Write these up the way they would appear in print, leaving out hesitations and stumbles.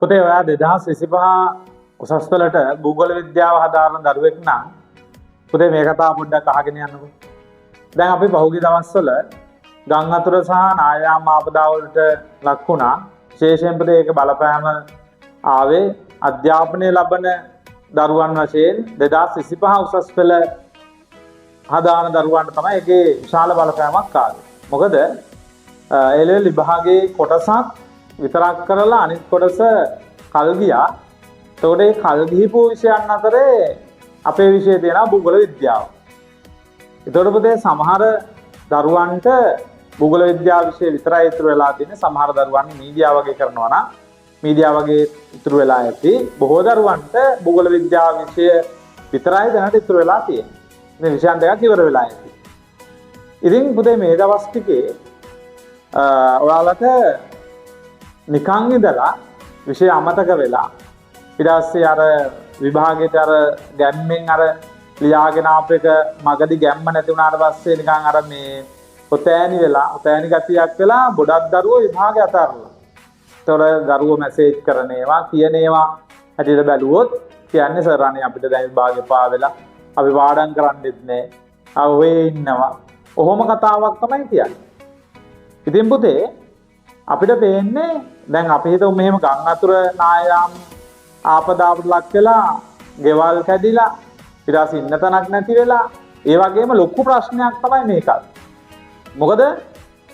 පුතේ ඔයා 2025 උසස් වලට භූගෝල විද්‍යාව හදාරන දරුවෙක් නම් පුතේ මේ කතාව පොඩ්ඩක් අහගෙන යන්නකෝ. දැන් අපි පහුගිය දවස්වල ගම් අතුර සහ නායාම ආපදා වලට ලක් වුණා. විශේෂයෙන් පුතේ ඒක බලපෑම ආවේ අධ්‍යාපනය ලබන දරුවන් වශයෙන් 2025 උසස් පෙළ හදාන දරුවන්ට තමයි ඒකේ විශාල බලපෑමක් ආවේ. මොකද එලෙවල් විභාගයේ කොටසක් විතරක් කරලා අනිත් කොටස කල් ගියා. ඒතකොට මේ කල් ගිහිපු විෂයන් අතරේ අපේ විෂය තියෙනවා භූගෝල විද්‍යාව. ඒතකොට පුතේ සමහර දරුවන්ට භූගෝල විද්‍යාව විෂය විතරයි ඉතුරු වෙලා තියෙන්නේ. සමහර දරුවන් මීඩියා වගේ කරනවා නම් මීඩියා වගේ ඉතුරු වෙලා ඇති. බොහෝ දරුවන්ට භූගෝල විද්‍යාව විෂය විතරයි දැනට ඉතුරු වෙලා තියෙන්නේ. මේ විෂයන් දෙකක් ඉවර වෙලා ඇති. ඉතින් පුතේ මේ දවස් ටිකේ ඔයාලට නිකන් ඉඳලා විෂය අමතක වෙලා ඊට පස්සේ අර විභාගයට අර ගැම්මෙන් අර ලියාගෙන ආපු එක මගදී ගැම්ම නැති වුණාට පස්සේ නිකන් අර මේ ඔතෑනි ගතියක් වෙලා ගොඩක් දරුවෝ විභාගය අතාරලා. ඒතකොට දරුවෝ මැසේජ් කරන ඒවා කියන ඒවා හැටියට බැලුවොත් කියන්නේ සර් අනේ අපිට දැන් විභාගෙ පාවෙලා අපි පාඩම් කරන්නෙත් නෑ. ඔය ඉන්නවා. ඔහොම කතාවක් තමයි කියන්නේ. ඉතින් පුතේ අපිට පේන්නේ දැන් අපි හිතමු මෙහෙම ගම් අතුර නායාම් ආපදාවට ලක් වෙලා ගෙවල් කැඩිලා ඊට පස්සේ ඉන්න තැනක් නැති වෙලා ඒ වගේම ලොකු ප්‍රශ්නයක් තමයි මේක. මොකද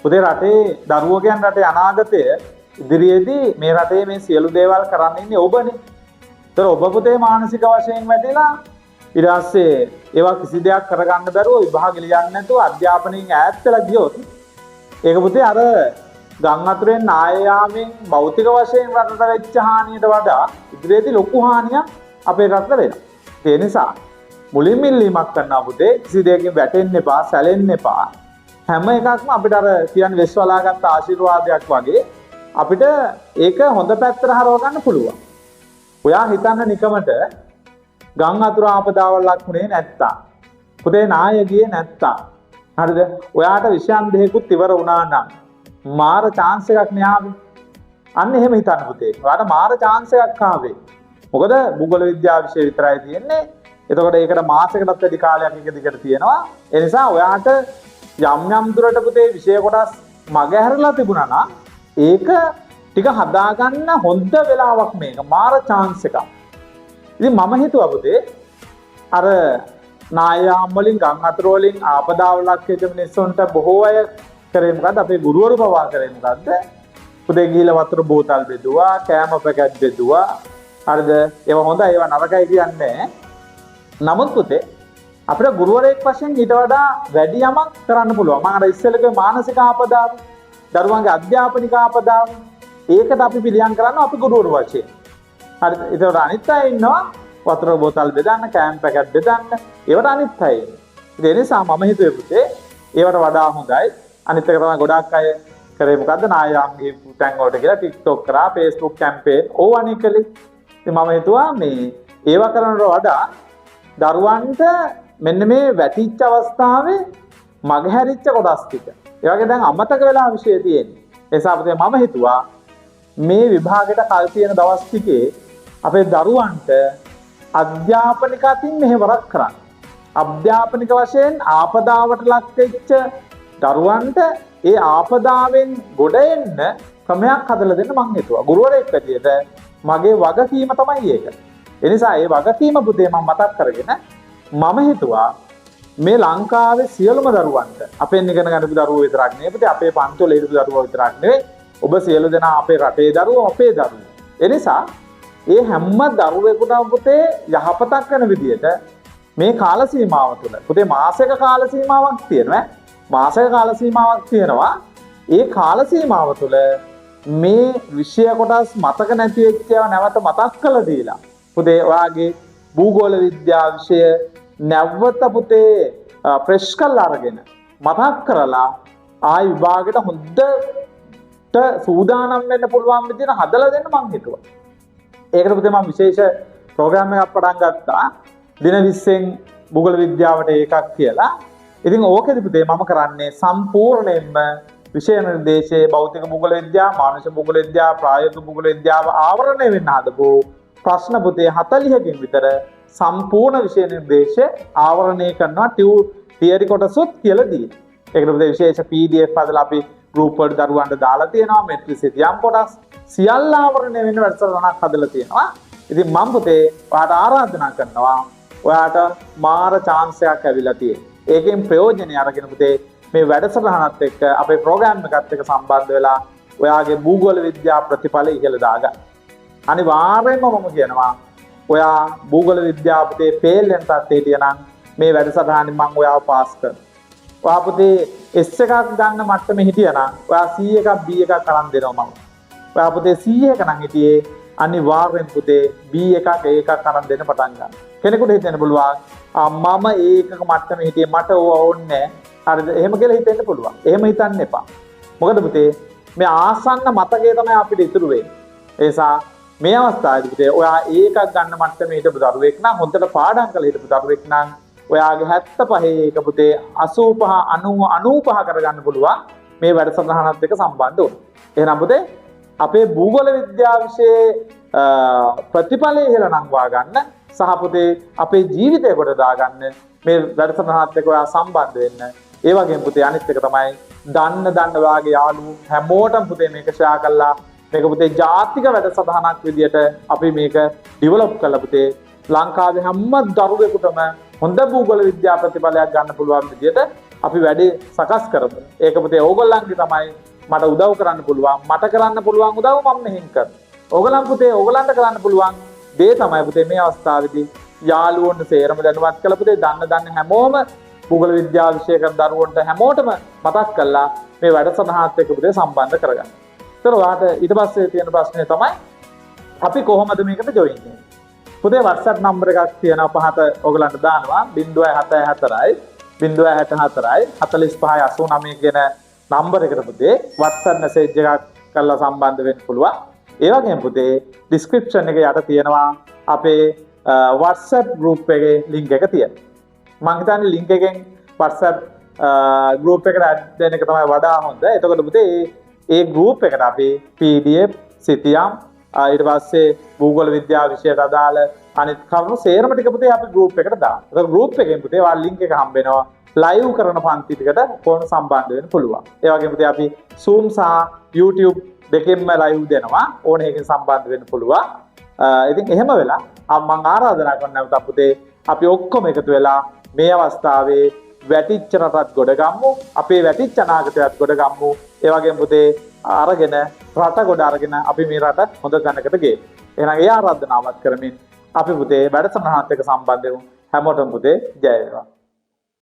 පුතේ රටේ දරුවෝ කියන්නේ රටේ අනාගතය ඉදිරියේදී මේ රටේ මේ සියලු දේවල් කරන්න ඉන්නේ ඔබනේ. ඒතර ඔබ පුතේ මානසික වශයෙන් වැටිලා ඊට පස්සේ ඒවා කිසි දෙයක් කරගන්න බැරුව විභාග ලියන්නේ නැතුව අධ්‍යාපනයෙන් ඈත් වෙලා ගියොත් ඒක පුතේ අර ගම් අතුරෙන් නායාමෙන් භෞතික වශයෙන් රටට වෙච්ච හානියට වඩා ඉදිරියේදී ලොකු හානියක් අපේ රටට වෙනවා. ඒ නිසා මුලින්ම ඉල්ලීමක් කරනවා පුතේ කිසි දෙයකින් වැටෙන්න එපා, සැලෙන්න එපා. හැම එකක්ම අපිට අර කියන්නේ වෙස්වලාගත්ත ආශිර්වාදයක් වගේ අපිට ඒක හොඳ පැත්තට හරව ගන්න පුළුවන්. ඔයා හිතන්න නිකමට ගම් අතුර ආපදාවල් ලක්ුණේ නැත්තම් පුතේ නාය ගියේ නැත්තම් හරිද? ඔයාට විෂයන් දෙකකුත් ඉවර වුණා නම් මාර chance එකක් නේ ආවේ. අන්න එහෙම හිතන්න පුතේ. ඔයාට මාර chance එකක් ආවේ. මොකද භූගෝල විද්‍යාව විෂය විතරයි තියෙන්නේ. එතකොට ඒකට මාසයකටත් වැඩි කාලයක් එක දිගට තියෙනවා. ඒ නිසා ඔයාට යම් දුරට පුතේ විෂය කොටස් මග හැරලා තිබුණා නම් ඒක ටික හදාගන්න හොඳ වෙලාවක් මේක. මාර chance එකක්. ඉතින් මම හිතුවා පුතේ අර නායාම් වලින් ගම් අතුර වලින් ආපදාවලක් වෙච්ච මිනිස්සුන්ට බොහෝ අය කරේ මොකද්ද? අපේ ගුරුවරු පවා කරේ මොකද්ද? පුතේ ගිහලා වතුර බෝතල් බෙදුවා, කෑම පැකට් බෙදුවා. හරිද? ඒවා හොඳයි, ඒවා නරකයි කියන්නේ. නමුත් පුතේ අපිට ගුරුවරයෙක් වශයෙන් ඊට වඩා වැඩි යමක් කරන්න පුළුවන්. මම අර ඉස්සෙල්ලගේ මානසික ආපදාව, දරුවන්ගේ අධ්‍යාපනික ආපදාව ඒකට අපි පිළියම් කරනවා අපි ගුරුවරු වශයෙන්. හරිද? ඒකට අනිත් අය ඉන්නවා වතුර බෝතල් බෙදන්න, කෑම පැකට් බෙදන්න. ඒවට අනිත් අය ඉන්නේ. ඒ නිසා මම හිතුවේ පුතේ ඒවට වඩා හොඳයි. අනිත් එක තමයි ගොඩාක් අය කරේ මොකද්ද? නායාම්ගේ තැන් වලට කියලා TikTok කරා, Facebook කැම්පේන් ඕවනි කළේ. ඉතින් මම හිතුවා මේ ඒවා කරනවට වඩා දරුවන්ට මෙන්න මේ වැටිච්ච අවස්ථාවේ මගහැරිච්ච කොටස් ටික. ඒ වගේ දැන් අමතක වෙලා විෂය තියෙන්නේ. ඒ නිසා පුතේ මම හිතුවා මේ විභාගයට කල් තියෙන දවස් ටිකේ අපේ දරුවන්ට අධ්‍යාපනික අතින් මෙහෙවරක් කරන්න. අධ්‍යාපනික වශයෙන් ආපදාවට ලක් වෙච්ච දරුවන්ට ඒ ආපදාවෙන් ගොඩ එන්න ක්‍රමයක් හදලා දෙන්න මං හිතුවා. ගුරුවරයෙක් විදියට මගේ වගකීම තමයි ඒක. ඒ නිසා ඒ වගකීම පුතේ මම මතක් කරගෙන මම හිතුවා මේ ලංකාවේ සියලුම දරුවන්ට අපෙන් ඉගෙන ගන්න දරුවෝ විතරක් නෙවෙයි පුතේ අපේ පන්තිවල ඉන්න දරුවෝ විතරක් නෙවෙයි ඔබ සියලු දෙනා අපේ රටේ දරුවෝ අපේ දරුවෝ. ඒ නිසා ඒ හැම දරුවෙකුටම පුතේ යහපතක් වෙන විදියට මේ කාල සීමාව තුළ පුතේ මාසයක කාල සීමාවක් තියෙනවා. මාසයක කාල සීමාවක් තියෙනවා. ඒ කාල සීමාව තුළ මේ විෂය කොටස් මතක නැති වෙච්ච ඒවා නැවත මතක් කරලා දීලා පුතේ ඔයාගේ භූගෝල විද්‍යාව විෂය නැවත පුතේ ප්‍රෙෂ් කරලා අරගෙන මතක් කරලා ආයි විභාගයට හොඳට සූදානම් වෙන්න පුළුවන් විදිහට හදලා දෙන්න මං හිතුවා. ඒකට පුතේ මම විශේෂ ප්‍රෝග්‍රෑම් එකක් පටන් ගත්තා. දින 20න් භූගෝල විද්‍යාවට ඒකක් කියලා. ඉතින් ඕකෙදි පුතේ මම කරන්නේ සම්පූර්ණයෙන්ම විෂය නිර්දේශයේ භෞතික භූගෝල විද්‍යාව, මානසික භූගෝල විද්‍යාව, ප්‍රායෝගික භූගෝල විද්‍යාව ආවරණය වෙන්න හදපු ප්‍රශ්න පොතේ 40කින් විතර සම්පූර්ණ විෂය නිර්දේශය ආවරණය කරනවා තියරි කොටසුත් කියලා දීලා. ඒකට පොතේ විශේෂ PDF හදලා අපි ගෲප් වලට දරුවන්ට දාලා තියෙනවා. මෙට්‍රික්ස් ඉතියම් කොටස් සියල්ල ආවරණය වෙන්න වැඩසටහනක් හදලා තියෙනවා. ඉතින් මම පොතේ ඔයාලට ආරාධනා කරනවා ඔයාට මාර chance එකක් ඇවිල්ලා තියෙනවා. ඒකෙන් ප්‍රයෝජනය අරගෙන පුතේ මේ වැඩසටහනත් එක්ක අපේ ප්‍රෝග්‍රෑම් එකත් එක්ක සම්බන්ධ වෙලා ඔයාගේ භූගෝල විද්‍යා ප්‍රතිඵල ඉහළ දාගන්න. අනිවාර්යයෙන්ම මම කියනවා ඔයා භූගෝල විද්‍යාව පුතේ ෆේල් වෙන තත්ත්වයට යනනම් මේ වැඩසටහනින් මම ඔයාව පාස් කරනවා. ඔයා පුතේ S එකක් ගන්න මට්ටමේ හිටියනම් ඔයා C එකක් B එකක් අරන් දෙනවා මම. ඔයා පුතේ C එක නම් හිටියේ අනිවාර්යෙන් පුතේ B එකක් A එකක් අරන් දෙන්න පටන් ගන්න. කෙනෙකුට හිතෙන්න පුළුවන් මම ඒකක මට්ටමේ හිටියේ මට ඕවා ඕනේ නැහැ. හරිද? එහෙම කියලා හිතෙන්න පුළුවන්. එහෙම හිතන්න එපා. මොකද පුතේ මේ ආසන්න මතකය තමයි අපිට ඉතුරු වෙන්නේ. ඒ නිසා මේ අවස්ථාවේදී පුතේ ඔයා ඒකක් ගන්න මට්ටමේ හිටපු දරුවෙක් නම් හොඳට පාඩම් කරලා හිටපු දරුවෙක් නම් ඔයාගේ 75 එක පුතේ 85 90 95 කරගන්න පුළුවන් මේ වැඩසටහනත් එක්ක සම්බන්ධ වුණා. එහෙනම් පුතේ අපේ භූගෝල විද්‍යාව විෂයේ ප්‍රතිඵලය ඉහළ නංවා ගන්න සහ පුතේ අපේ ජීවිතය කොට දාගන්න මේ වැඩසටහනත් එක්ක ඔයා සම්බන්ධ වෙන්න. ඒ වගේම පුතේ අනිත් එක තමයි දන්න වාගේ යාළුවෝ හැමෝටම පුතේ මේක ෂෙයා කරලා මේක පුතේ ජාතික වැඩසටහනක් විදියට අපි මේක ඩෙවලොප් කරලා පුතේ ලංකාවේ හැම දරුවෙකුටම හොඳ භූගෝල විද්‍යා ප්‍රතිඵලයක් ගන්න පුළුවන් විදියට අපි වැඩේ සකස් කරමු. ඒක පුතේ ඕගොල්ලන්ගේ තමයි මට උදව් කරන්න පුළුවන්. මට කරන්න පුළුවන් උදව් මම මෙහෙන් කරනවා. ඕගොල්ලන් පුතේ ඕගොල්ලන්ට කරන්න පුළුවන් දේ තමයි පුතේ මේ අවස්ථාවේදී යාළුවොන්ට සේරම දැනුවත් කළ පුතේ දන්න හැමෝම භූගෝල විද්‍යාව විෂය කරන දරුවන්ට හැමෝටම මතක් කරලා මේ වැඩසටහනත් එක්ක පුතේ සම්බන්ධ කරගන්න. ඒතර ඔයාට ඊට පස්සේ තියෙන ප්‍රශ්නේ තමයි අපි කොහොමද මේකට ජොයින් වෙන්නේ? පුතේ WhatsApp නම්බර් එකක් තියෙනවා පහත ඔයගලන්ට දානවා 074යි 064යි 4589 කියන නම්බර එකට පුතේ WhatsApp මැසේජ් එකක් කරලා සම්බන්ධ වෙන්න පුළුවන්. ඒ වගේම පුතේ description එකේ යට තියෙනවා අපේ WhatsApp group එකේ link එක තියෙනවා. මම හිතන්නේ link එකෙන් WhatsApp group එකට add වෙන එක තමයි වඩා හොඳ. එතකොට පුතේ ඒ group එකට අපි PDF සිතියම් ඊට පස්සේ භූගෝල විද්‍යාව විෂයට අදාළ අනිත් කරුණු සේරම ටික පුතේ අපි group එකට දානවා. ඒක group එකෙන් පුතේ ඔයාලා link එක හම්බ වෙනවා. live කරන පන්ති ටිකට කොහොම සම්බන්ධ වෙන්න පුළුවන්. ඒ වගේම පුතේ අපි Zoom සහ YouTube දෙකෙන්ම live දෙනවා. ඕන එකකින් සම්බන්ධ වෙන්න පුළුවන්. ඉතින් එහෙම වෙලා මම ආරාධනා කරනවා පුතේ අපි ඔක්කොම එකතු වෙලා මේ අවස්ථාවේ වැටිච්ච රටත් ගොඩ ගම්මු. අපේ වැටිච්ච අනාගතයත් ගොඩ ගම්මු. ඒ වගේම පුතේ අරගෙන රට ගොඩ අරගෙන අපි මේ රට හොඳ තැනකට ගේමු. එහෙනම් ඒ ආරාධනාවත් කරමින් අපි පුතේ වැඩසටහනත් එක්ක සම්බන්ධ වෙමු. හැමෝටම පුතේ ජය වේවා.